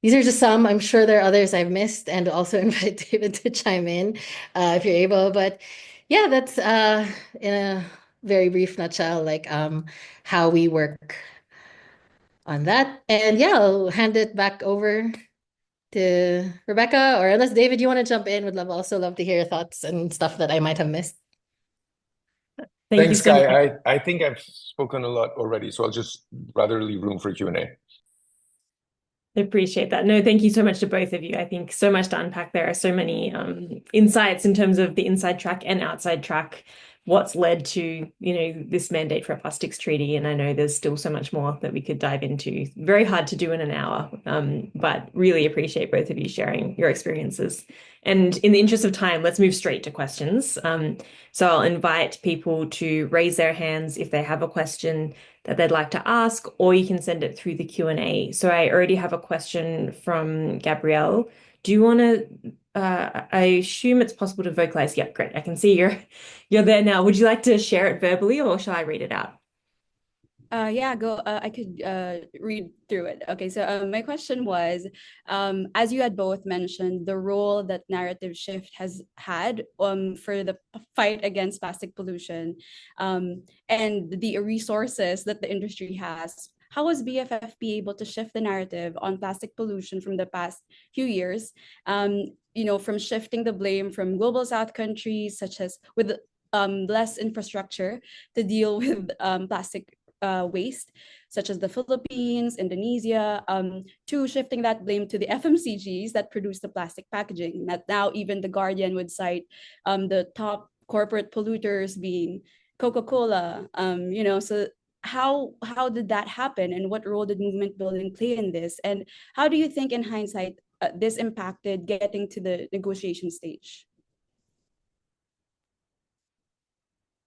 these are just some. I'm sure there are others I've missed, and also invite David to chime in if you're able. But yeah, that's in a very brief nutshell, like how we work. on that. And yeah, I'll hand it back over to Rebecca, or unless David, you want to jump in, would also love to hear your thoughts and stuff that I might have missed. Thank you Thanks, so much. Guy. I think I've spoken a lot already, so I'll just rather leave room for Q&A. I appreciate that. No, thank you so much to both of you. I think so much to unpack. There are so many insights in terms of the inside track and outside track, what's led to, this mandate for a plastics treaty. And I know there's still so much more that we could dive into. Very hard to do in an hour, but really appreciate both of you sharing your experiences. And in the interest of time, let's move straight to questions. So I'll invite people to raise their hands if they have a question that they'd like to ask, or you can send it through the Q&A. So I already have a question from Gabrielle. Do you want to, I assume it's possible to vocalize. Yep, great. I can see you're there now. Would you like to share it verbally or shall I read it out? Yeah, go. I could read through it. Okay, so my question was, as you had both mentioned, the role that narrative shift has had for the fight against plastic pollution, and the resources that the industry has. How was BFFP able to shift the narrative on plastic pollution from the past few years? From shifting the blame from global South countries, such as with less infrastructure to deal with plastic waste, such as the Philippines, Indonesia, to shifting that blame to the FMCGs that produce the plastic packaging. That now even the Guardian would cite the top corporate polluters being Coca-Cola. So how did that happen, and what role did movement building play in this? And how do you think, in hindsight, this impacted getting to the negotiation stage?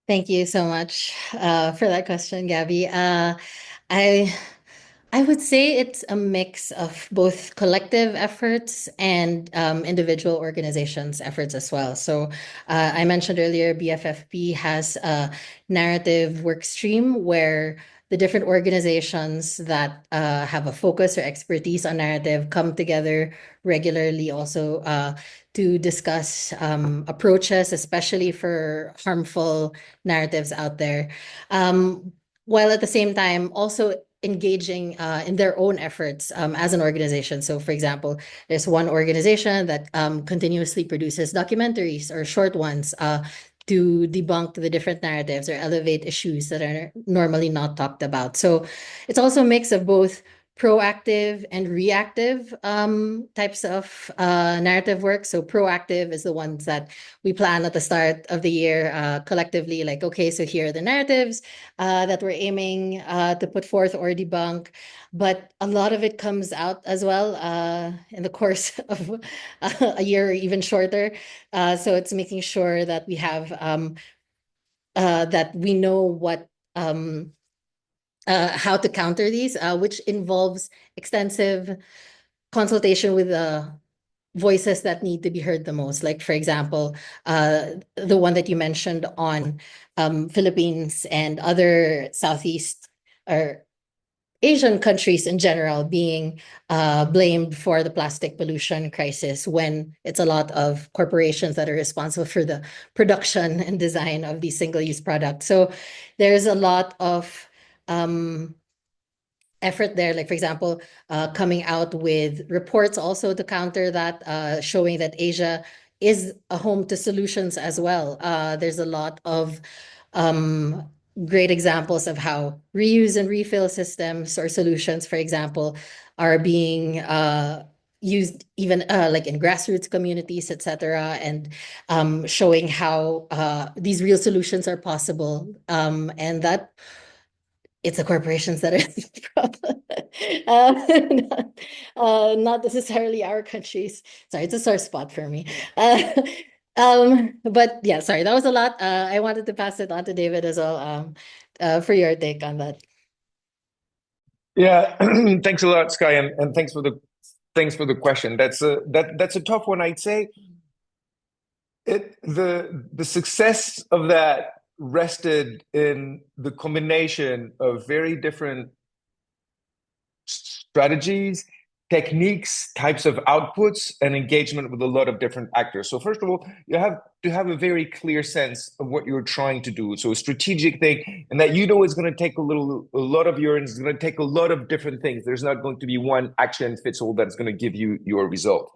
Thank you so much for that question, Gabby. I I would say it's a mix of both collective efforts and individual organizations' efforts as well. So I mentioned earlier, BFFP has a narrative work stream where the different organizations that have a focus or expertise on narrative come together regularly also to discuss approaches, especially for harmful narratives out there. While at the same time also engaging in their own efforts as an organization. So, for example, there's one organization that continuously produces documentaries or short ones to debunk the different narratives or elevate issues that are normally not talked about. So it's also a mix of both proactive and reactive types of narrative work. So proactive is the ones that we plan at the start of the year collectively, like, okay, so here are the narratives that we're aiming to put forth or debunk. But a lot of it comes out as well in the course of a year or even shorter. So it's making sure that we have that we know what how to counter these, which involves extensive consultation with the voices that need to be heard the most. Like, for example, the one that you mentioned on Philippines and other Southeast or Asian countries in general being blamed for the plastic pollution crisis when it's a lot of corporations that are responsible for the production and design of these single-use products. So there's a lot of effort there, like for example, coming out with reports also to counter that, showing that Asia is a home to solutions as well. There's a lot of great examples of how reuse and refill systems or solutions, for example, are being used even like in grassroots communities, etc., and showing how these real solutions are possible, and that it's the corporations that are the problem, not necessarily our countries. Sorry, it's a sore spot for me. But yeah, sorry, that was a lot. I wanted to pass it on to David as well for your take on that. Yeah, thanks a lot, Sky, and thanks for the question. That's a tough one, I'd say. The success of that rested in the combination of very different strategies techniques, types of outputs, and engagement with a lot of different actors. So first of all, you have to have a very clear sense of what you're trying to do. So a strategic thing, and that is going to take a lot of your, and it's going to take a lot of different things. There's not going to be one action fits all that's going to give you your result.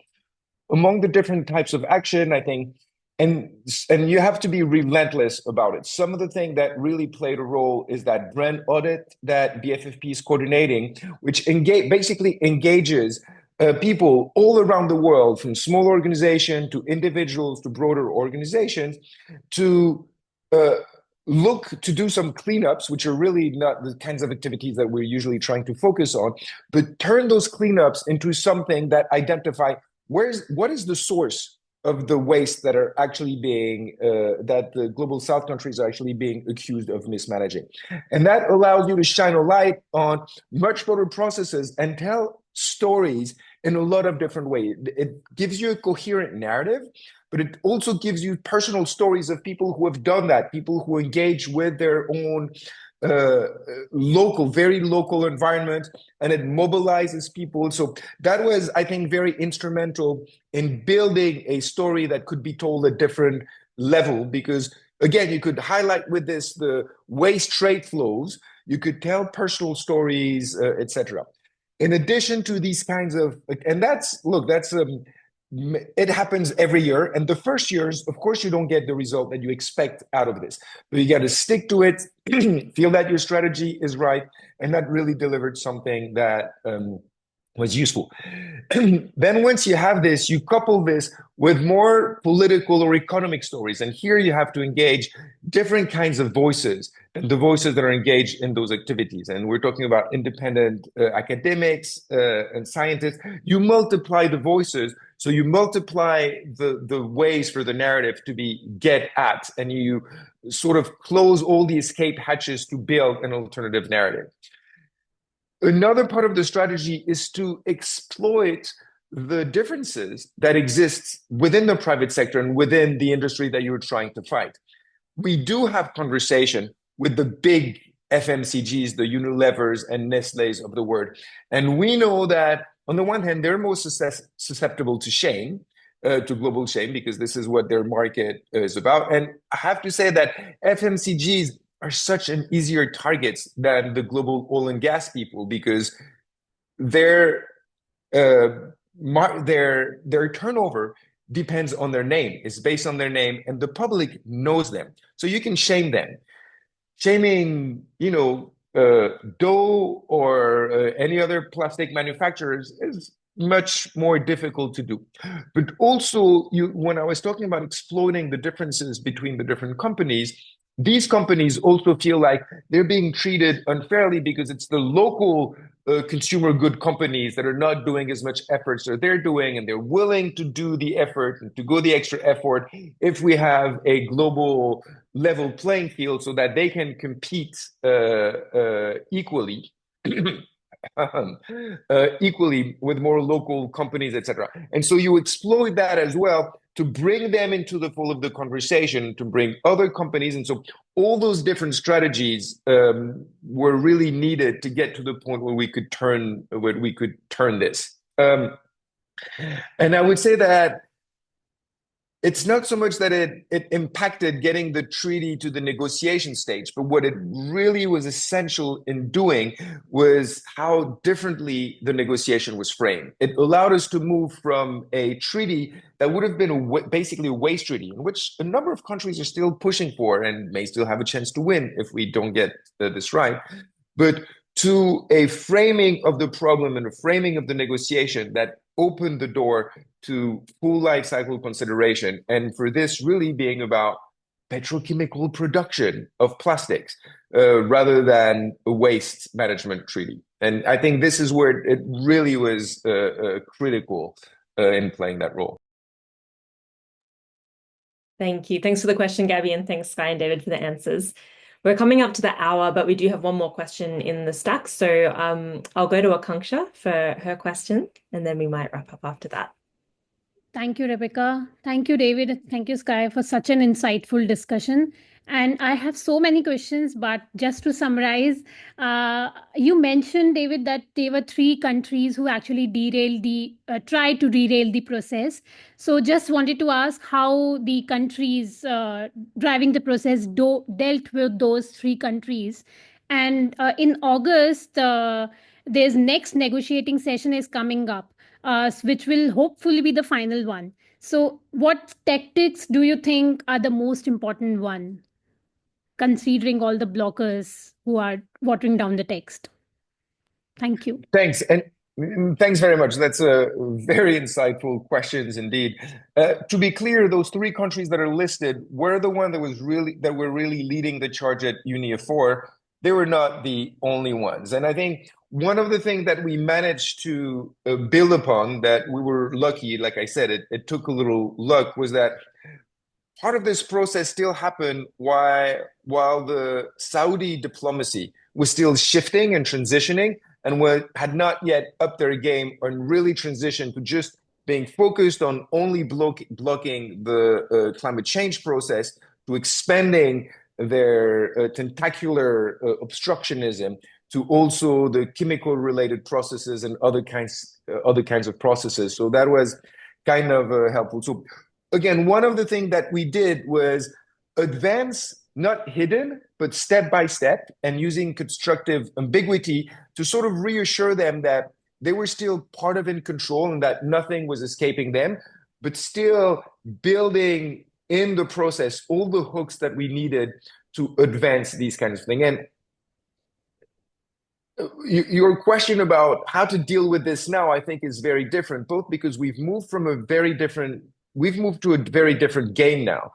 Among the different types of action, I think, and you have to be relentless about it. Some of the thing that really played a role is that brand audit that BFFP is coordinating, which basically engages people all around the world, from small organizations to individuals to broader organizations, to look to do some cleanups, which are really not the kinds of activities that we're usually trying to focus on, but turn those cleanups into something that identify what is the source of the waste that are actually being that the global south countries are actually being accused of mismanaging. And that allows you to shine a light on much broader processes and tell stories in a lot of different ways. It gives you a coherent narrative, but it also gives you personal stories of people who have done that, people who engage with their own very local environment, and it mobilizes people. So that was, I think, very instrumental in building a story that could be told at different level, because again, you could highlight with this the waste trade flows, you could tell personal stories, etc. In addition to these kinds of, and it happens every year. And the first years, of course, you don't get the result that you expect out of this, but you got to stick to it, feel that your strategy is right, and that really delivered something that was useful. Then once you have this, you couple this with more political or economic stories. And here you have to engage different kinds of voices, and the voices that are engaged in those activities. And we're talking about independent academics and scientists. You multiply the voices, so you multiply the ways for the narrative to get at, and you sort of close all the escape hatches to build an alternative narrative. Another part of the strategy is to exploit the differences that exist within the private sector and within the industry that you're trying to fight. We do have conversation with the big FMCGs, the Unilevers and Nestle's of the world. And we know that on the one hand, they're most susceptible to shame, to global shame, because this is what their market is about. And I have to say that FMCGs are such an easier targets than the global oil and gas people, because their turnover depends on their name. It's based on their name, and the public knows them. So you can shame them. Shaming, Dow or any other plastic manufacturers is much more difficult to do. But also, when I was talking about exploiting the differences between the different companies, these companies also feel like they're being treated unfairly because it's the local consumer good companies that are not doing as much efforts as they're doing, and they're willing to do the effort and to go the extra effort if we have a global level playing field so that they can compete equally. Equally with more local companies, etc. And so you exploit that as well to bring them into the fold of the conversation, to bring other companies. And so all those different strategies were really needed to get to the point where we could turn this. And I would say that it's not so much that it impacted getting the treaty to the negotiation stage, but what it really was essential in doing was how differently the negotiation was framed. It allowed us to move from a treaty that would have been basically a waste treaty, in which a number of countries are still pushing for and may still have a chance to win if we don't get this right, but to a framing of the problem and a framing of the negotiation that opened the door to full life cycle consideration. And for this really being about petrochemical production of plastics rather than a waste management treaty. And I think this is where it really was critical in playing that role. Thank you. Thanks for the question, Gabby, and thanks, Sky and David, for the answers. We're coming up to the hour, but we do have one more question in the stack. So I'll go to Akanksha for her question, and then we might wrap up after that. Thank you, Rebecca. Thank you, David. Thank you, Sky, for such an insightful discussion. And I have so many questions, but just to summarize, you mentioned, David, that there were three countries who actually tried to derail the process. So just wanted to ask how the countries driving the process dealt with those three countries. And in August, there's next negotiating session is coming up, which will hopefully be the final one. So what tactics do you think are the most important one, considering all the blockers who are watering down the text? Thank you. Thanks. And thanks very much. That's a very insightful questions indeed. To be clear, those three countries that are listed were the one that were really leading the charge at Unia 4. They were not the only ones. And I think one of the things that we managed to build upon, that we were lucky, like I said, it took a little luck, was that part of this process still happened while the Saudi diplomacy was still shifting and transitioning, and had not yet upped their game and really transitioned to just being focused on only blocking the climate change process, to expanding their tentacular obstructionism to also the chemical related processes and other kinds of processes. So that was kind of helpful. So again, one of the things that we did was advance, not hidden, but step by step, and using constructive ambiguity to sort of reassure them that they were still part of in control and that nothing was escaping them, but still building in the process all the hooks that we needed to advance these kinds of things. And your question about how to deal with this now, I think, is very different, both because we've moved to a very different game now.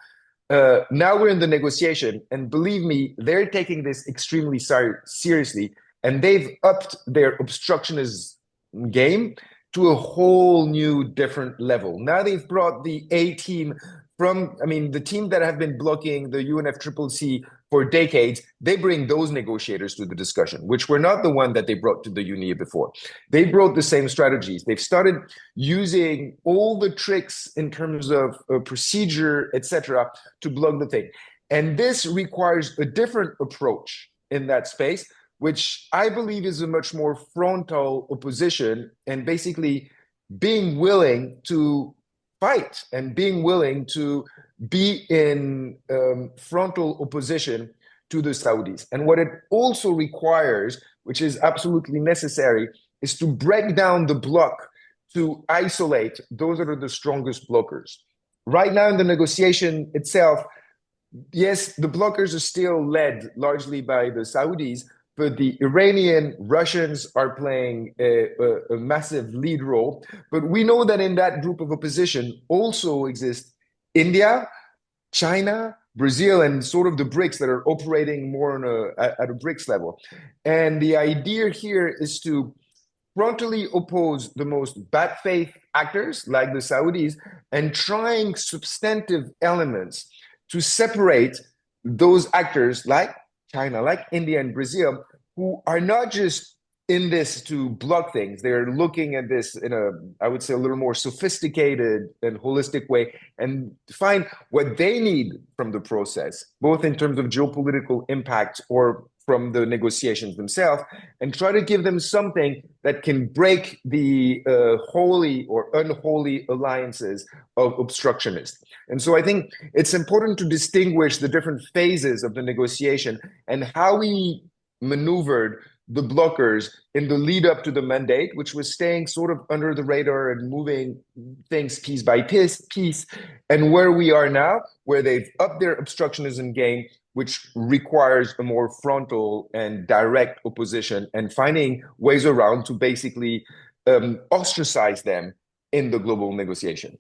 Now we're in the negotiation, and believe me, they're taking this extremely seriously, and they've upped their obstructionist game to a whole new different level. Now they've brought the A team the team that have been blocking the UNFCCC for decades. They bring those negotiators to the discussion, which were not the one that they brought to the UNIA before. They brought the same strategies. They've started using all the tricks in terms of procedure, etc., to block the thing. And this requires a different approach in that space, which I believe is a much more frontal opposition, and basically being willing to fight and being willing to be in frontal opposition to the Saudis. And what it also requires, which is absolutely necessary, is to break down the bloc, to isolate those that are the strongest blockers. Right now in the negotiation itself, yes, the blockers are still led largely by the Saudis, but the Iranian, Russians are playing a massive lead role. But we know that in that group of opposition also exist India, China, Brazil, and sort of the BRICS that are operating more at a BRICS level. And the idea here is to frontally oppose the most bad faith actors like the Saudis, and trying substantive elements to separate those actors like China, like India and Brazil, who are not just in this to block things. They're looking at this in I would say, a little more sophisticated and holistic way, and find what they need from the process, both in terms of geopolitical impact or from the negotiations themselves, and try to give them something that can break the holy or unholy alliances of obstructionists. And so I think it's important to distinguish the different phases of the negotiation and how we maneuvered the blockers in the lead up to the mandate, which was staying sort of under the radar and moving things piece by piece, and where we are now, where they've upped their obstructionism game, which requires a more frontal and direct opposition, and finding ways around to basically ostracize them in the global negotiation.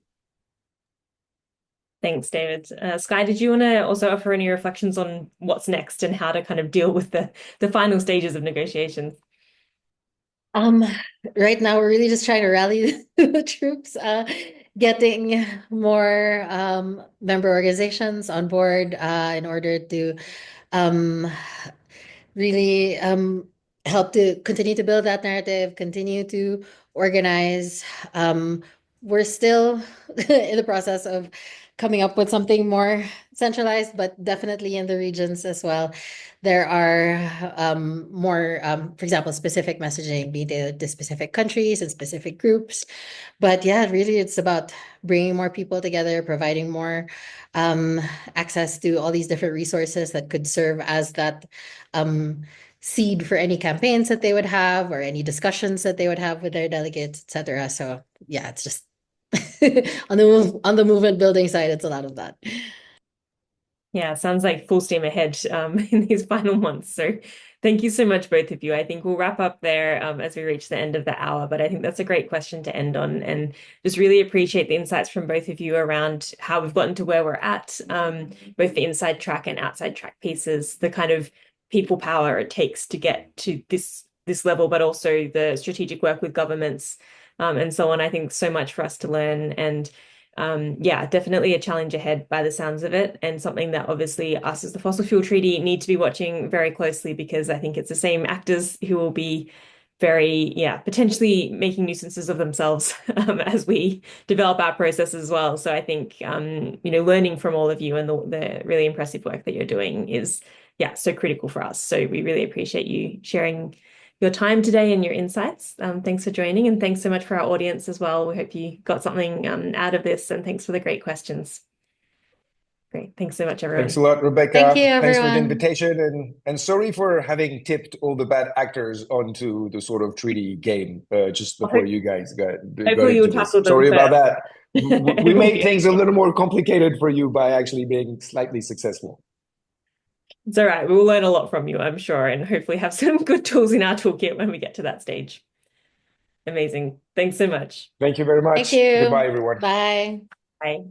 Thanks, David. Sky, did you want to also offer any reflections on what's next and how to kind of deal with the final stages of negotiations? Right now, we're really just trying to rally the troops, getting more member organizations on board in order to really help to continue to build that narrative, continue to organize. We're still in the process of coming up with something more centralized, but definitely in the regions as well. There are more, for example, specific messaging being to specific countries and specific groups. But yeah, really, it's about bringing more people together, providing more access to all these different resources that could serve as that seed for any campaigns that they would have or any discussions that they would have with their delegates, etc. So yeah, it's just on the movement building side, it's a lot of that. Yeah, sounds like full steam ahead in these final months. So thank you so much, both of you. I think we'll wrap up there as we reach the end of the hour, but I think that's a great question to end on, and just really appreciate the insights from both of you around how we've gotten to where we're at, both the inside track and outside track pieces, the kind of people power it takes to get to this level, but also the strategic work with governments and so on. I think so much for us to learn, and yeah, definitely a challenge ahead by the sounds of it, and something that obviously us as the Fossil Fuel Treaty need to be watching very closely, because I think it's the same actors who will be very, yeah, potentially making nuisances of themselves as we develop our process as well. So I think, learning from all of you and the really impressive work that you're doing is, yeah, so critical for us. So we really appreciate you sharing your time today and your insights. Thanks for joining, and thanks so much for our audience as well. We hope you got something out of this, and thanks for the great questions. Great. Thanks so much, everyone. Thanks a lot, Rebecca. Thank you, Thanks for the everyone. invitation, and sorry for having tipped all the bad actors onto the sort of treaty game just before you guys got Hopefully you'll into this. tackle them Sorry about first. that. We made things a little more complicated for you by actually being slightly successful. It's all right. We'll learn a lot from you, I'm sure, and hopefully have some good tools in our toolkit when we get to that stage. Amazing. Thanks so much. Thank you very much. Thank you. Goodbye, everyone. Bye. Bye.